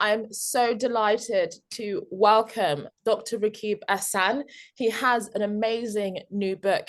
I'm so delighted to welcome Dr. Rakib Ehsan. He has an amazing new book.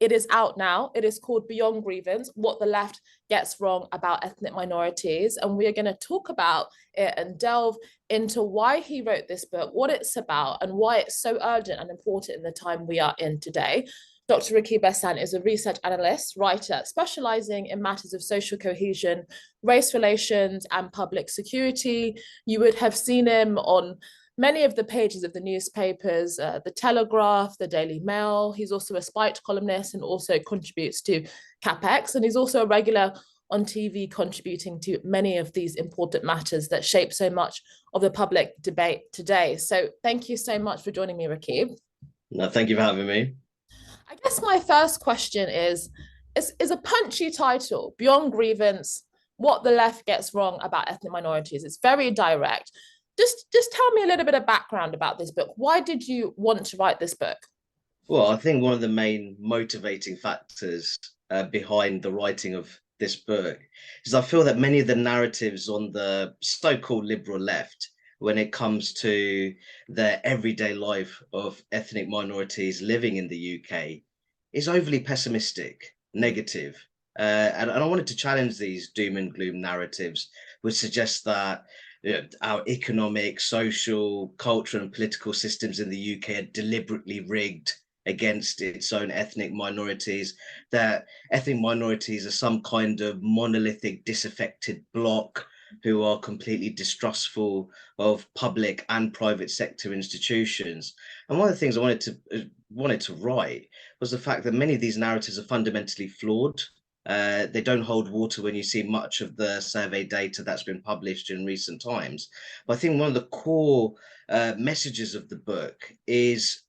It is out now. It is called Beyond Grievance, What the Left Gets Wrong About Ethnic Minorities. And we are going to talk about it and delve into why he wrote this book, what it's about, and why it's so urgent and important in the time we are in today. Dr. Rakib Ehsan is a research analyst, writer, specialising in matters of social cohesion, race relations, and public security. You would have seen him on many of the pages of the newspapers, the Telegraph, the Daily Mail. He's also a Spiked columnist and also contributes to CapEx. And he's also a regular on TV, contributing to many of these important matters that shape so much of the public debate today. So thank you so much for joining me, Rakib. No, thank you for having me. I guess my first question is a punchy title, Beyond Grievance, What the Left Gets Wrong About Ethnic Minorities. It's very direct. Just tell me a little bit of background about this book. Why did you want to write this book? Well, I think one of the main motivating factors behind the writing of this book is I feel that many of the narratives on the so-called liberal left, when it comes to the everyday life of ethnic minorities living in the UK, is overly pessimistic, negative. And I wanted to challenge these doom and gloom narratives, which suggest that our economic, social, cultural, and political systems in the UK are deliberately rigged against its own ethnic minorities, that ethnic minorities are some kind of monolithic, disaffected bloc who are completely distrustful of public and private sector institutions. And one of the things I wanted to write was the fact that many of these narratives are fundamentally flawed. They don't hold water when you see much of the survey data that's been published in recent times. But I think one of the core messages of the book is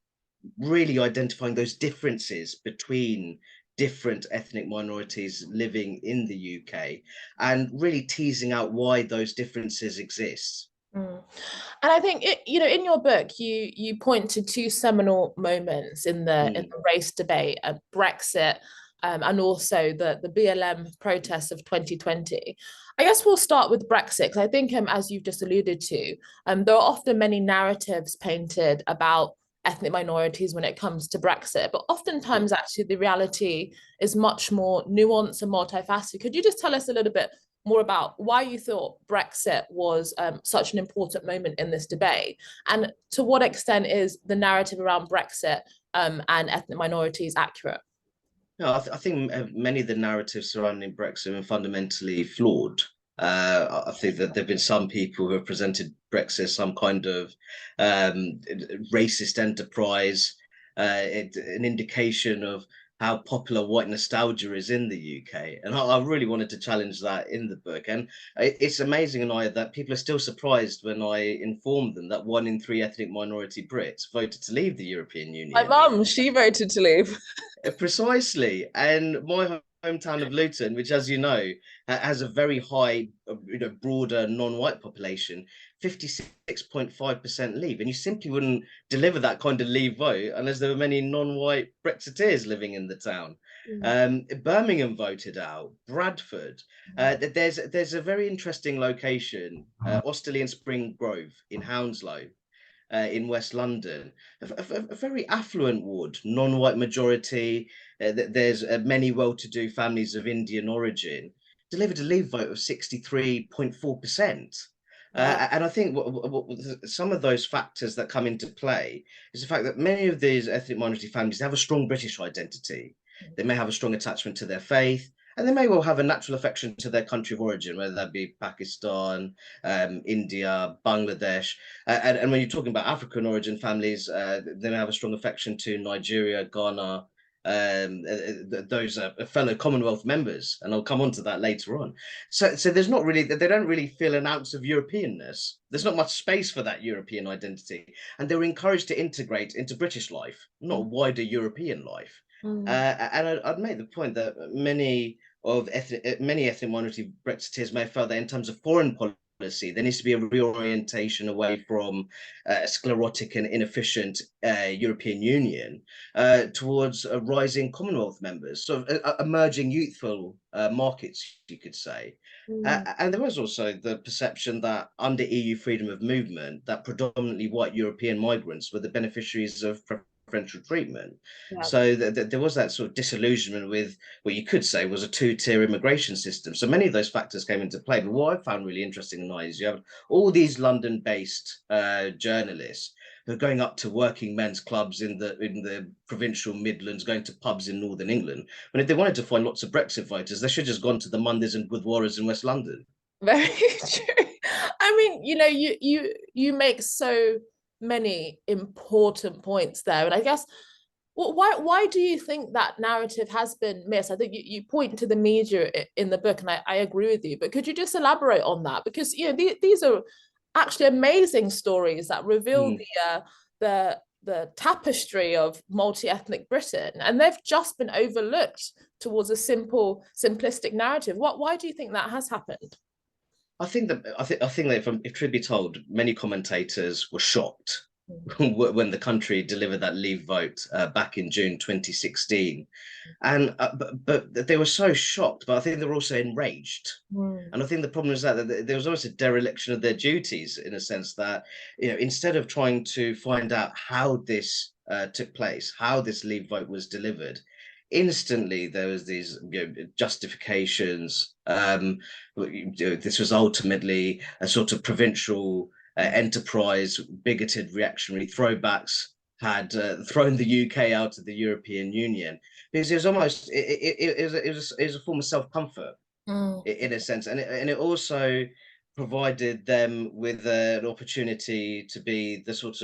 really identifying those differences between different ethnic minorities living in the UK and really teasing out why those differences exist. Mm. And I think in your book, you point to two seminal moments in the race debate, Brexit, and also the BLM protests of 2020. I guess we'll start with Brexit, because I think, as you've just alluded to, there are often many narratives painted about ethnic minorities when it comes to Brexit, but oftentimes actually the reality is much more nuanced and multifaceted. Could you just tell us a little bit more about why you thought Brexit was such an important moment in this debate, and to what extent is the narrative around Brexit and ethnic minorities accurate? No, I think many of the narratives surrounding Brexit are fundamentally flawed. I think that there have been some people who have presented Brexit as some kind of racist enterprise, an indication of how popular white nostalgia is in the UK. And I really wanted to challenge that in the book. And it's amazing, and that people are still surprised when I inform them that 1 in 3 ethnic minority Brits voted to leave the European My Union. mum, she voted to leave. Precisely. And my hometown of Luton, which, as you know, has a very high, broader non-white population, 56.5% leave. And you simply wouldn't deliver that kind of leave vote unless there were many non-white Brexiteers living in the town. Birmingham voted out, Bradford. There's a very interesting location, Osterley and Spring Grove in Hounslow, in West London, a very affluent ward, non-white majority. There's many well-to-do families of Indian origin, delivered a leave vote of 63.4%. And I think some of those factors that come into play is the fact that many of these ethnic minority families have a strong British identity. They may have a strong attachment to their faith, and they may well have a natural affection to their country of origin, whether that be Pakistan, India, Bangladesh. And when you're talking about African origin families, they may have a strong affection to Nigeria, Ghana. Those are fellow Commonwealth members, and I'll come on to that later on. So there's not really, they don't really feel an ounce of Europeanness. There's not much space for that European identity, and they were encouraged to integrate into British life, not wider European life. And I'd make the point that many ethnic minority Brexiteers may have felt that in terms of foreign policy. There needs to be a reorientation away from a sclerotic and inefficient European Union towards rising Commonwealth members, sort of emerging youthful markets, you could say. And there was also the perception that under EU freedom of movement, that predominantly white European migrants were the beneficiaries of preferential treatment. Yeah. So there was that sort of disillusionment with what you could say was a two-tier immigration system. So many of those factors came into play. But what I found really interesting tonight is you have all these London-based journalists who are going up to working men's clubs in the provincial Midlands, going to pubs in Northern England. When if they wanted to find lots of Brexit voters, they should have just gone to the Mondays and Boudoirs in West London. Very true. I mean, you know, you make so many important points there, and I guess why do you think that narrative has been missed? I think you point to the media in the book, and I agree with you, but could you just elaborate on that? Because, you know, these are actually amazing stories that reveal the tapestry of multi-ethnic Britain, and they've just been overlooked towards a simplistic narrative. Why do you think that has happened? I think that if truth be told, many commentators were shocked when the country delivered that leave vote back in June 2016, and but they were so shocked. But I think they were also enraged, and I think the problem is that there was almost a dereliction of their duties in a sense that, you know, instead of trying to find out how this took place, how this leave vote was delivered, instantly there was these, you know, justifications. This was ultimately a sort of provincial enterprise, bigoted reactionary throwbacks had thrown the UK out of the European Union, because it was almost it was a form of self-comfort in a sense, and it also provided them with an opportunity to be the sort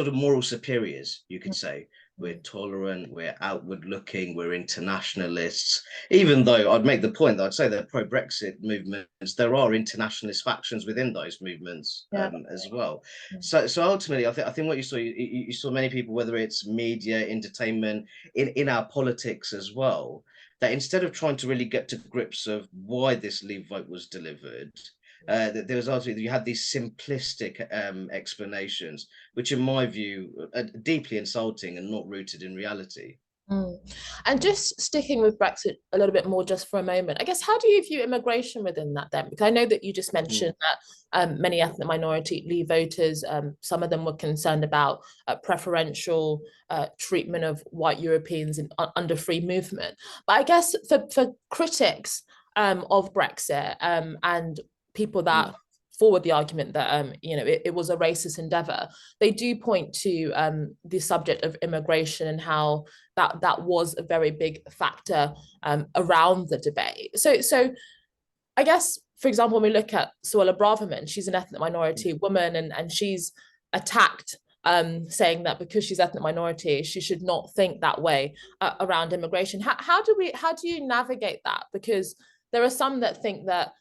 of moral superiors, you could say. We're tolerant, we're outward looking, we're internationalists. Even though I'd make the point that I'd say that pro-Brexit movements, there are internationalist factions within those movements as well. So ultimately, I think what you saw many people, whether it's media, entertainment, in our politics as well, that instead of trying to really get to grips of why this leave vote was delivered, there was ultimately, you had these simplistic explanations, which in my view are deeply insulting and not rooted in reality. And just sticking with Brexit a little bit more just for a moment, I guess, how do you view immigration within that then? Because I know that you just mentioned that many ethnic minority Leave voters, some of them were concerned about preferential treatment of white Europeans under free movement. But I guess for critics of Brexit and people that forward the argument that you know, it was a racist endeavor, they do point to the subject of immigration and how that was a very big factor around the debate. So I guess, for example, when we look at Suella Braverman, she's an ethnic minority woman, and she's attacked, saying that because she's ethnic minority, she should not think that way around immigration. How do you navigate that? Because there are some that think that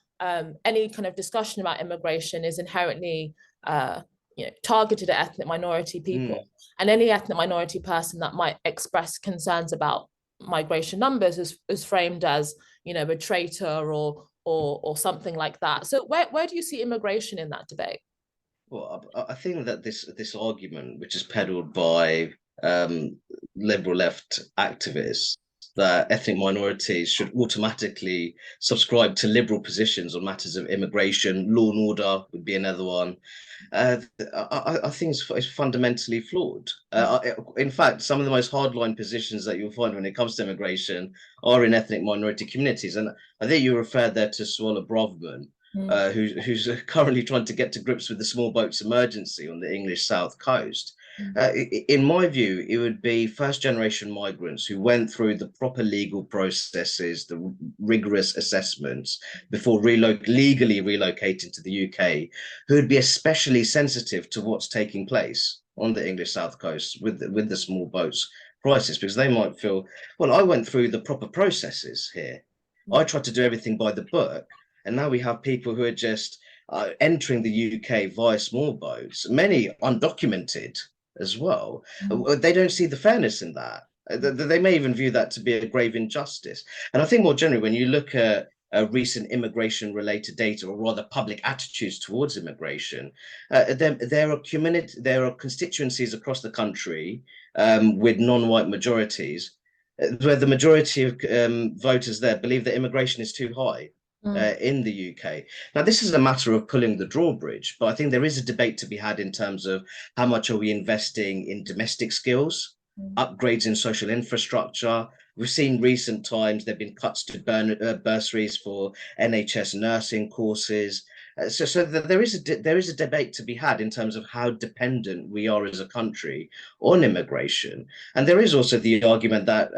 any kind of discussion about immigration is inherently you know, targeted at ethnic minority people, and any ethnic minority person that might express concerns about migration numbers is framed as, you know, a traitor or something like that. So where do you see immigration in that debate? Well, I think that this argument, which is peddled by liberal left activists, that ethnic minorities should automatically subscribe to liberal positions on matters of immigration, law and order would be another one. I think it's fundamentally flawed. In fact, some of the most hardline positions that you'll find when it comes to immigration are in ethnic minority communities. And I think you referred there to Suella Braverman, who's currently trying to get to grips with the small boats emergency on the English South Coast. In my view, it would be first-generation migrants who went through the proper legal processes, the rigorous assessments before legally relocating to the UK, who would be especially sensitive to what's taking place on the English South Coast with the small boats crisis, because they might feel, well, I went through the proper processes here. I tried to do everything by the book, and now we have people who are just entering the UK via small boats, many undocumented as well. They don't see the fairness in that. They may even view that to be a grave injustice. And I think more generally, when you look at recent immigration-related data, or rather public attitudes towards immigration, there are constituencies across the country with non-white majorities where the majority of voters there believe that immigration is too high. In the UK. Now, this is a matter of pulling the drawbridge, but I think there is a debate to be had in terms of how much are we investing in domestic skills, upgrades in social infrastructure. We've seen recent times there have been cuts to bursaries for NHS nursing courses. So there is a debate to be had in terms of how dependent we are as a country on immigration, and there is also the argument that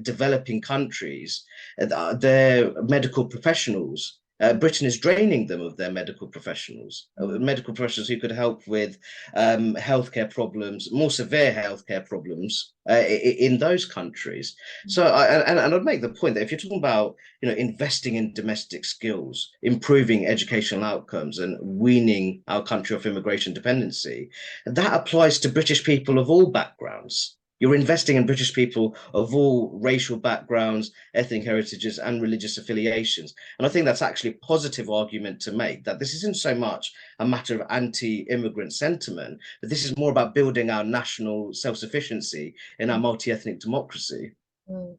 developing countries, their medical professionals, Britain is draining them of their medical professionals who could help with healthcare problems, more severe healthcare problems in those countries. So, I'd make the point that if you're talking about, investing in domestic skills, improving educational outcomes, and weaning our country off immigration dependency, that applies to British people of all backgrounds. You're investing in British people of all racial backgrounds, ethnic heritages, and religious affiliations. And I think that's actually a positive argument to make, that this isn't so much a matter of anti-immigrant sentiment, but this is more about building our national self-sufficiency in our multi-ethnic democracy.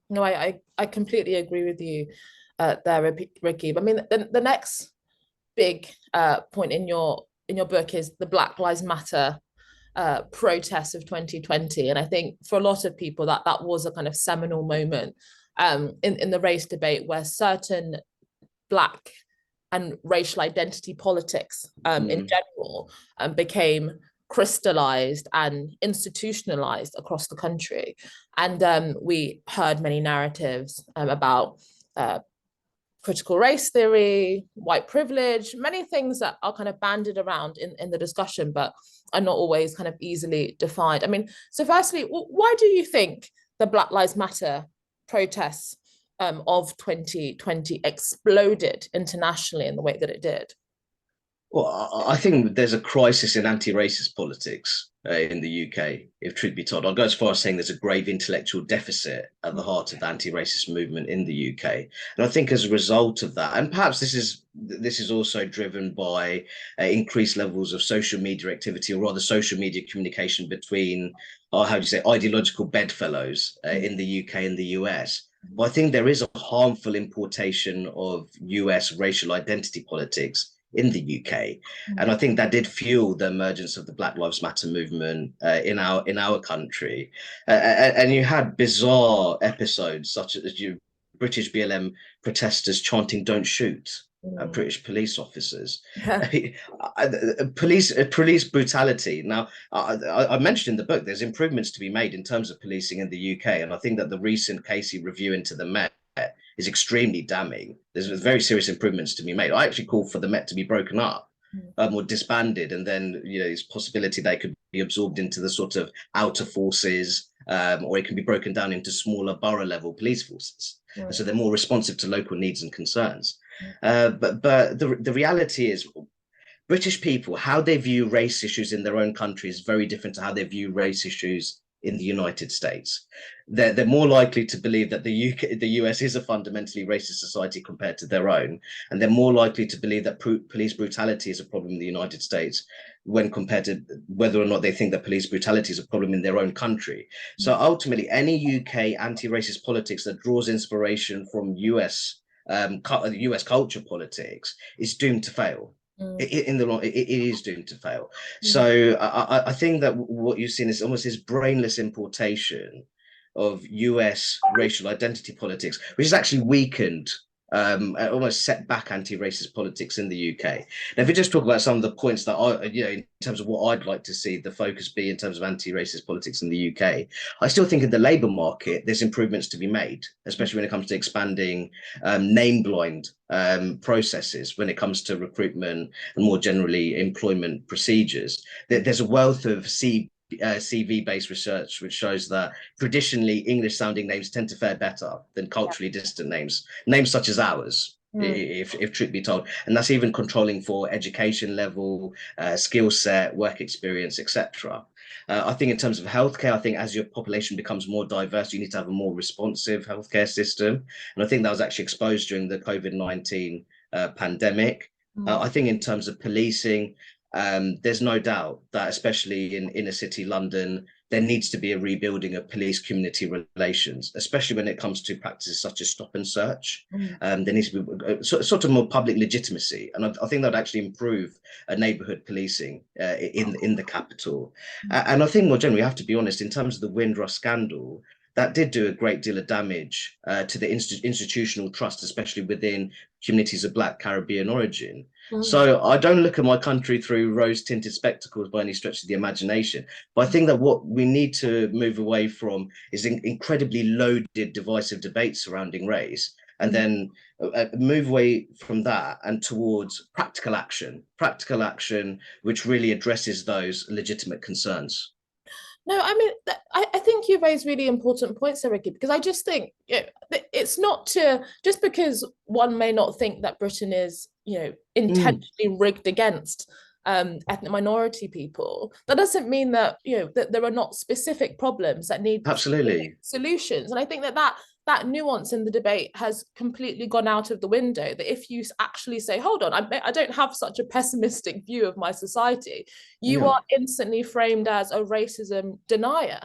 No, I completely agree with you there, Rakib. I mean, the next big point in your book is the Black Lives Matter protests of 2020, and I think for a lot of people that was a kind of seminal moment in the race debate, where certain Black and racial identity politics in general became crystallized and institutionalized across the country. And we heard many narratives about critical race theory, white privilege, many things that are kind of bandied around in the discussion, but are not always kind of easily defined. I mean, so firstly, why do you think the Black Lives Matter protests of 2020 exploded internationally in the way that it did? Well, I think there's a crisis in anti-racist politics in the UK, if truth be told. I'll go as far as saying there's a grave intellectual deficit at the heart of the anti-racist movement in the UK. And I think as a result of that, and perhaps this is also driven by increased levels of social media activity, or rather social media communication between, ideological bedfellows in the UK and the US. But I think there is a harmful importation of US racial identity politics in the UK, and I think that did fuel the emergence of the Black Lives Matter movement in our country. And you had bizarre episodes such as British BLM protesters chanting "Don't shoot" at British police officers. Police brutality. Now, I mentioned in the book there's improvements to be made in terms of policing in the UK, and I think that the recent Casey review into the Met is extremely damning. There's very serious improvements to be made. I actually call for the Met to be broken up or disbanded, and then there's possibility they could be absorbed into the sort of outer forces, or it can be broken down into smaller borough level police forces, and so they're more responsive to local needs and concerns. But the reality is, British people, how they view race issues in their own country is very different to how they view race issues in the United States. They're more likely to believe that the US is a fundamentally racist society compared to their own, and they're more likely to believe that police brutality is a problem in the United States when compared to whether or not they think that police brutality is a problem in their own country. So ultimately, any UK anti-racist politics that draws inspiration from US culture politics is doomed to fail. In the long, it is doomed to fail. So I think that what you've seen is almost this brainless importation of US racial identity politics, which has actually weakened, almost set back anti-racist politics in the UK. Now, if we just talk about some of the points that are, in terms of what I'd like to see the focus be in terms of anti-racist politics in the UK, I still think in the labour market, there's improvements to be made, especially when it comes to expanding name-blind processes when it comes to recruitment and more generally employment procedures. There's a wealth of CV-based research which shows that traditionally English-sounding names tend to fare better than culturally distant names such as ours. if truth be told. And that's even controlling for education level, skill set, work experience, etc. I think in terms of healthcare, I think as your population becomes more diverse, you need to have a more responsive healthcare system. And I think that was actually exposed during the COVID-19 pandemic. I think in terms of policing, there's no doubt that especially in inner city London, there needs to be a rebuilding of police community relations, especially when it comes to practices such as stop and search. There needs to be sort of more public legitimacy, and I think that would actually improve neighbourhood policing in the capital. And I think more generally, we have to be honest, in terms of the Windrush scandal, that did do a great deal of damage to the institutional trust, especially within communities of Black Caribbean origin. So I don't look at my country through rose-tinted spectacles by any stretch of the imagination. But I think that what we need to move away from is incredibly loaded, divisive debates surrounding race, and then move away from that and towards practical action, which really addresses those legitimate concerns. No, I mean, I think you raise really important points there, Ricky, because I just think it's not to, just because one may not think that Britain is, intentionally rigged against ethnic minority people, that doesn't mean that, that there are not specific problems that need absolutely solutions. And I think that nuance in the debate has completely gone out of the window, that if you actually say, hold on, I don't have such a pessimistic view of my society, you are instantly framed as a racism denier.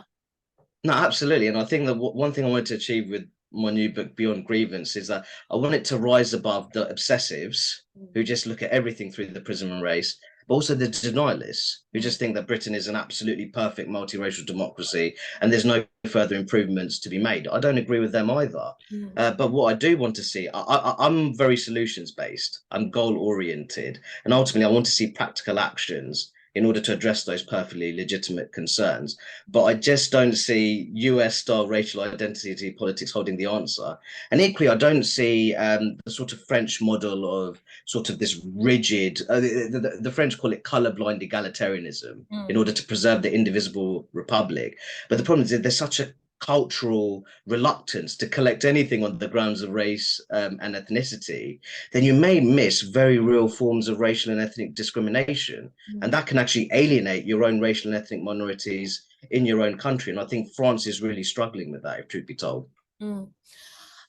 No, absolutely. And I think that one thing I wanted to achieve with my new book, Beyond Grievance, is that I want it to rise above the obsessives who just look at everything through the prism of race, but also the denialists who just think that Britain is an absolutely perfect multiracial democracy and there's no further improvements to be made. I don't agree with them either. But what I do want to see, I'm very solutions based, I'm goal oriented, and ultimately I want to see practical actions in order to address those perfectly legitimate concerns. But I just don't see US-style racial identity politics holding the answer. And equally, I don't see the sort of French model of sort of this rigid, the French call it colorblind egalitarianism in order to preserve the indivisible republic. But the problem is that there's such a cultural reluctance to collect anything on the grounds of race and ethnicity, then you may miss very real forms of racial and ethnic discrimination. And that can actually alienate your own racial and ethnic minorities in your own country. And I think France is really struggling with that, if truth be told.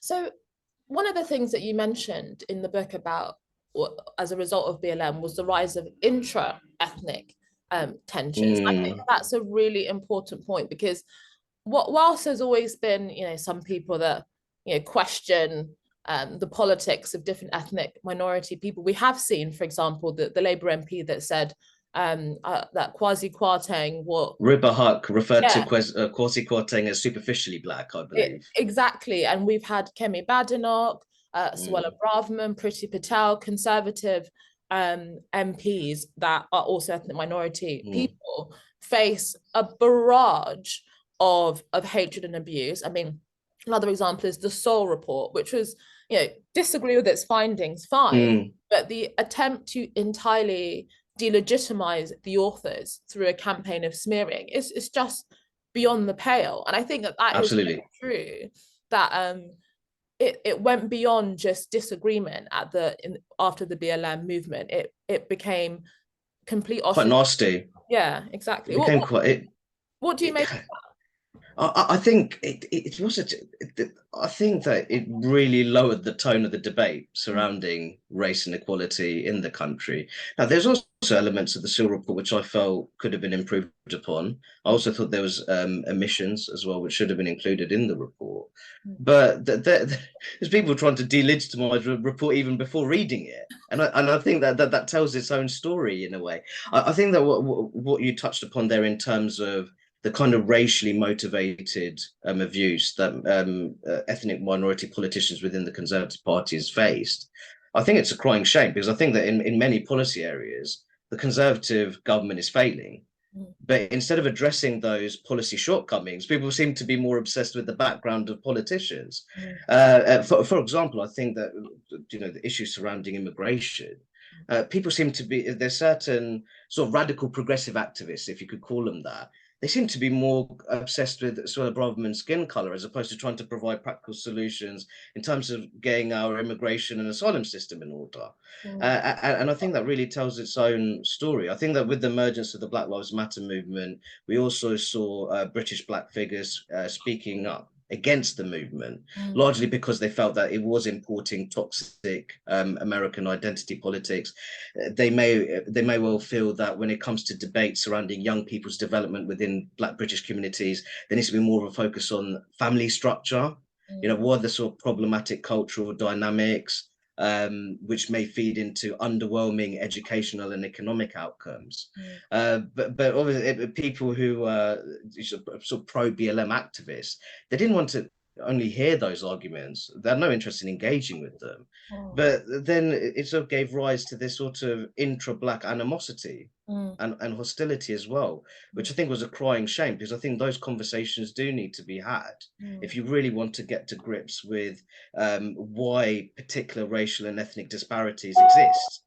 So one of the things that you mentioned in the book about, as a result of BLM, was the rise of intra-ethnic tensions. I think that's a really important point, because whilst there's always been, some people that, question the politics of different ethnic minority people, we have seen, for example, the Labour MP that said that Kwasi Kwarteng, Ribba Huck referred to Kwasi Kwarteng as superficially Black, I believe. Exactly. And we've had Kemi Badenoch, Suella Braverman, Priti Patel, Conservative MPs that are also ethnic minority people, face a barrage of hatred and abuse. I mean, another example is the Seoul report, which was, disagree with its findings, fine, but the attempt to entirely delegitimize the authors through a campaign of smearing is just beyond the pale. And I think that absolutely is true, that it went beyond just disagreement after the BLM movement. It became complete quite nasty. Yeah, exactly. What do you make of that? I think it was I think that it really lowered the tone of the debate surrounding race and equality in the country. Now, there's also elements of the Seal report which I felt could have been improved upon. I also thought there was omissions as well, which should have been included in the report. But there's people trying to delegitimize the report even before reading it, and I think that tells its own story in a way. I think that what you touched upon there in terms of the kind of racially motivated abuse that ethnic minority politicians within the Conservative Party has faced, I think it's a crying shame, because I think that in many policy areas, the Conservative government is failing. But instead of addressing those policy shortcomings, people seem to be more obsessed with the background of politicians. For example, I think that the issues surrounding immigration, people seem to be, there's certain sort of radical progressive activists, if you could call them that, they seem to be more obsessed with sort of rather than skin color, as opposed to trying to provide practical solutions in terms of getting our immigration and asylum system in order. And I think that really tells its own story. I think that with the emergence of the Black Lives Matter movement, we also saw British Black figures speaking up against the movement, largely because they felt that it was importing toxic American identity politics. They may well feel that when it comes to debates surrounding young people's development within Black British communities, there needs to be more of a focus on family structure. You know, what are the sort of problematic cultural dynamics which may feed into underwhelming educational and economic outcomes. But obviously, people who sort of pro BLM activists, they didn't want to only hear those arguments. They had no interest in engaging with them. But then it sort of gave rise to this sort of intra-Black animosity and hostility as well, which I think was a crying shame, because I think those conversations do need to be had if you really want to get to grips with why particular racial and ethnic disparities exist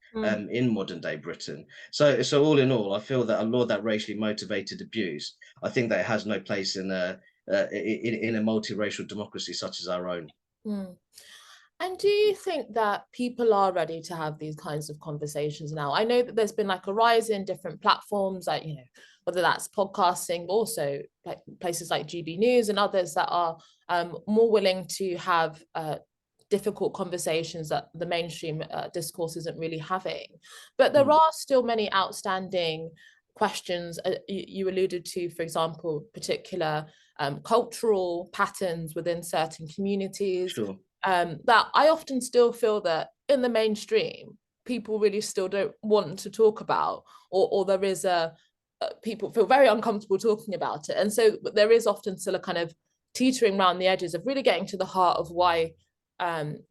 in modern day Britain. So all in all, I feel that a lot of that racially motivated abuse, I think that it has no place in a multiracial democracy such as our own. And do you think that people are ready to have these kinds of conversations now? I know that there's been like a rise in different platforms, like, you know, whether that's podcasting, but also like places like GB News and others that are more willing to have difficult conversations that the mainstream discourse isn't really having. But there are still many outstanding questions. You alluded to, for example, particular cultural patterns within certain communities. Sure. That I often still feel that in the mainstream, people really still don't want to talk about, or there is people feel very uncomfortable talking about it. And so there is often still a kind of teetering around the edges of really getting to the heart of why,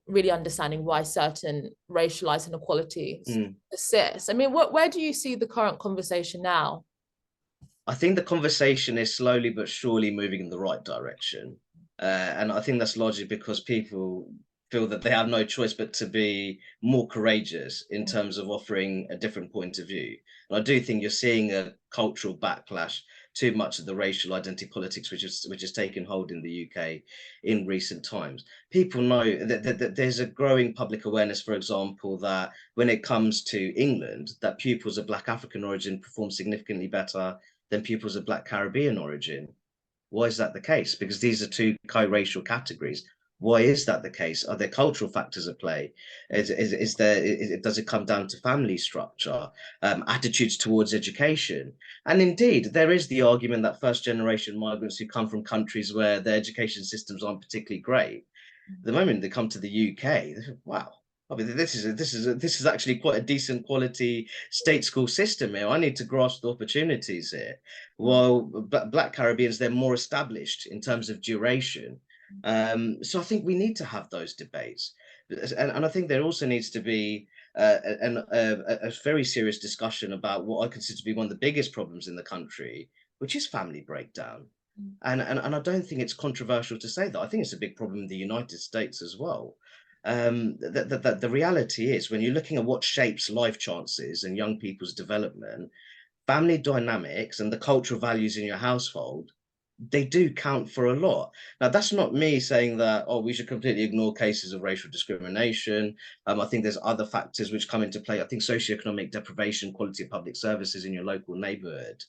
really understanding why certain racialized inequalities persist. I mean, where do you see the current conversation now? I think the conversation is slowly but surely moving in the right direction. And I think that's largely because people feel that they have no choice but to be more courageous in terms of offering a different point of view. And I do think you're seeing a cultural backlash to much of the racial identity politics which has taken hold in the UK in recent times. People know that there's a growing public awareness, for example, that when it comes to England, that pupils of Black African origin perform significantly better than pupils of Black Caribbean origin. Why is that the case? Because these are two co-racial categories. Why is that the case? Are there cultural factors at play? Does it come down to family structure, attitudes towards education? And indeed, there is the argument that first generation migrants who come from countries where their education systems aren't particularly great, the moment they come to the UK, they say, wow, I mean, this is actually quite a decent quality state school system here. I need to grasp the opportunities here. While Black Caribbeans, they're more established in terms of duration. So I think we need to have those debates, and I think there also needs to be a very serious discussion about what I consider to be one of the biggest problems in the country, which is family breakdown. And I don't think it's controversial to say that. I think it's a big problem in the United States as well. The reality is, when you're looking at what shapes life chances and young people's development, family dynamics and the cultural values in your household, they do count for a lot. Now, that's not me saying that, oh, we should completely ignore cases of racial discrimination. I think there's other factors which come into play. I think socioeconomic deprivation, quality of public services in your local neighborhood,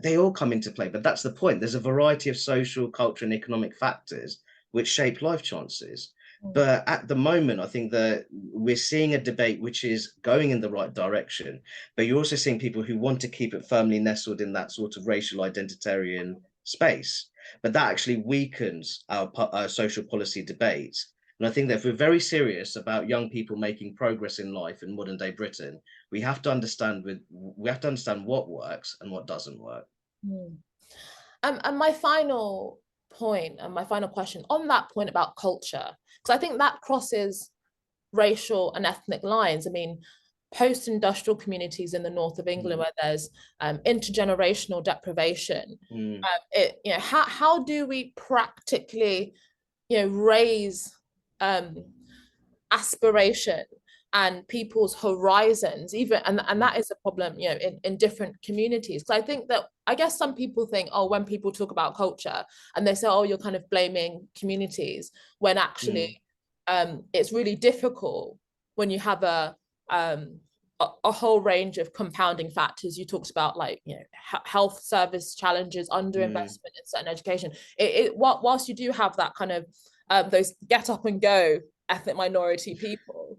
they all come into play. But that's the point. There's a variety of social, cultural, and economic factors which shape life chances. But at the moment, I think that we're seeing a debate which is going in the right direction. But you're also seeing people who want to keep it firmly nestled in that sort of racial identitarian space. But that actually weakens our social policy debates. And I think that if we're very serious about young people making progress in life in modern day Britain, we have to understand what works and what doesn't work. And my final point and my final question on that point about culture, because I think that crosses racial and ethnic lines. I mean, post-industrial communities in the north of England where there's intergenerational deprivation, how do we practically raise aspiration and people's horizons, even, and that is a problem, you know, in different communities. Because I think that, I guess some people think, oh, when people talk about culture and they say, oh, you're kind of blaming communities, when actually it's really difficult when you have a whole range of compounding factors. You talked about, like, you know, health service challenges, underinvestment in certain education. Whilst you do have that kind of those get up and go ethnic minority people,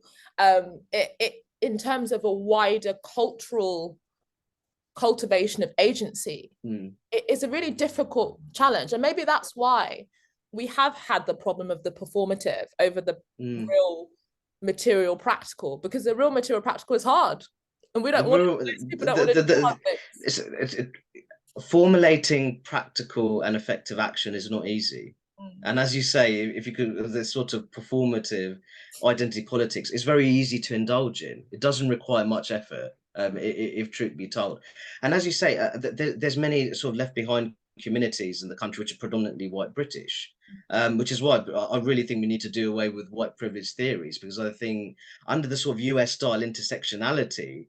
in terms of a wider cultural cultivation of agency, it is a really difficult challenge. And maybe that's why we have had the problem of the performative over the real material practical, because the real material practical is hard, and we don't want people don't want to do hard things. Formulating practical and effective action is not easy. And as you say, if you could, this sort of performative identity politics is very easy to indulge in. It doesn't require much effort, if truth be told. And as you say, there's many sort of left behind communities in the country which are predominantly white British, which is why I really think we need to do away with white privilege theories, because I think under the sort of US style intersectionality,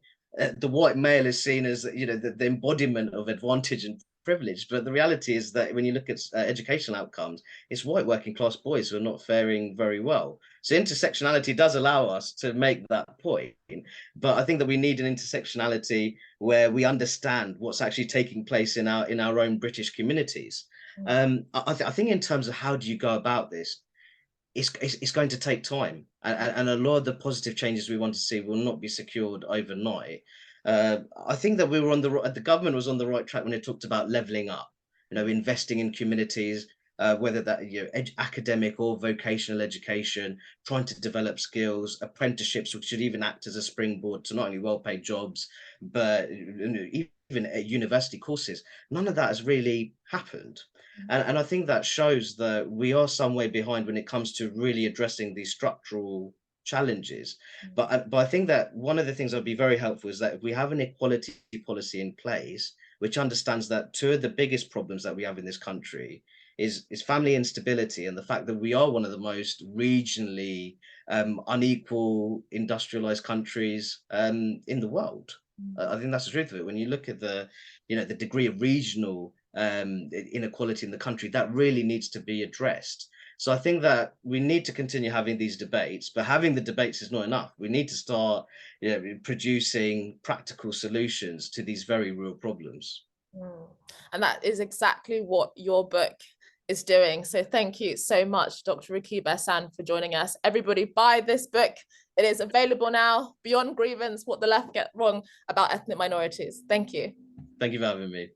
the white male is seen as, you know, the embodiment of advantage and privilege. But the reality is that when you look at educational outcomes, it's white working class boys who are not faring very well. So intersectionality does allow us to make that point. But I think that we need an intersectionality where we understand what's actually taking place in our own British communities. I think in terms of how do you go about this, it's going to take time, and a lot of the positive changes we want to see will not be secured overnight. I think that the government was on the right track when it talked about levelling up, you know, investing in communities, whether that, you know, academic or vocational education, trying to develop skills, apprenticeships, which should even act as a springboard to not only well-paid jobs, but even university courses. None of that has really happened. And I think that shows that we are some way behind when it comes to really addressing these structural challenges. But I think that one of the things that would be very helpful is that if we have an equality policy in place, which understands that two of the biggest problems that we have in this country is family instability, and the fact that we are one of the most regionally unequal industrialized countries in the world. I think that's the truth of it. When you look at the degree of regional inequality in the country, that really needs to be addressed. So I think that we need to continue having these debates, but having the debates is not enough. We need to start, you know, producing practical solutions to these very real problems. And that is exactly what your book is doing. So thank you so much, Dr. Rakib Ehsan, for joining us. Everybody buy this book. It is available now, Beyond Grievance, What the Left Get Wrong About Ethnic Minorities. Thank you. Thank you for having me.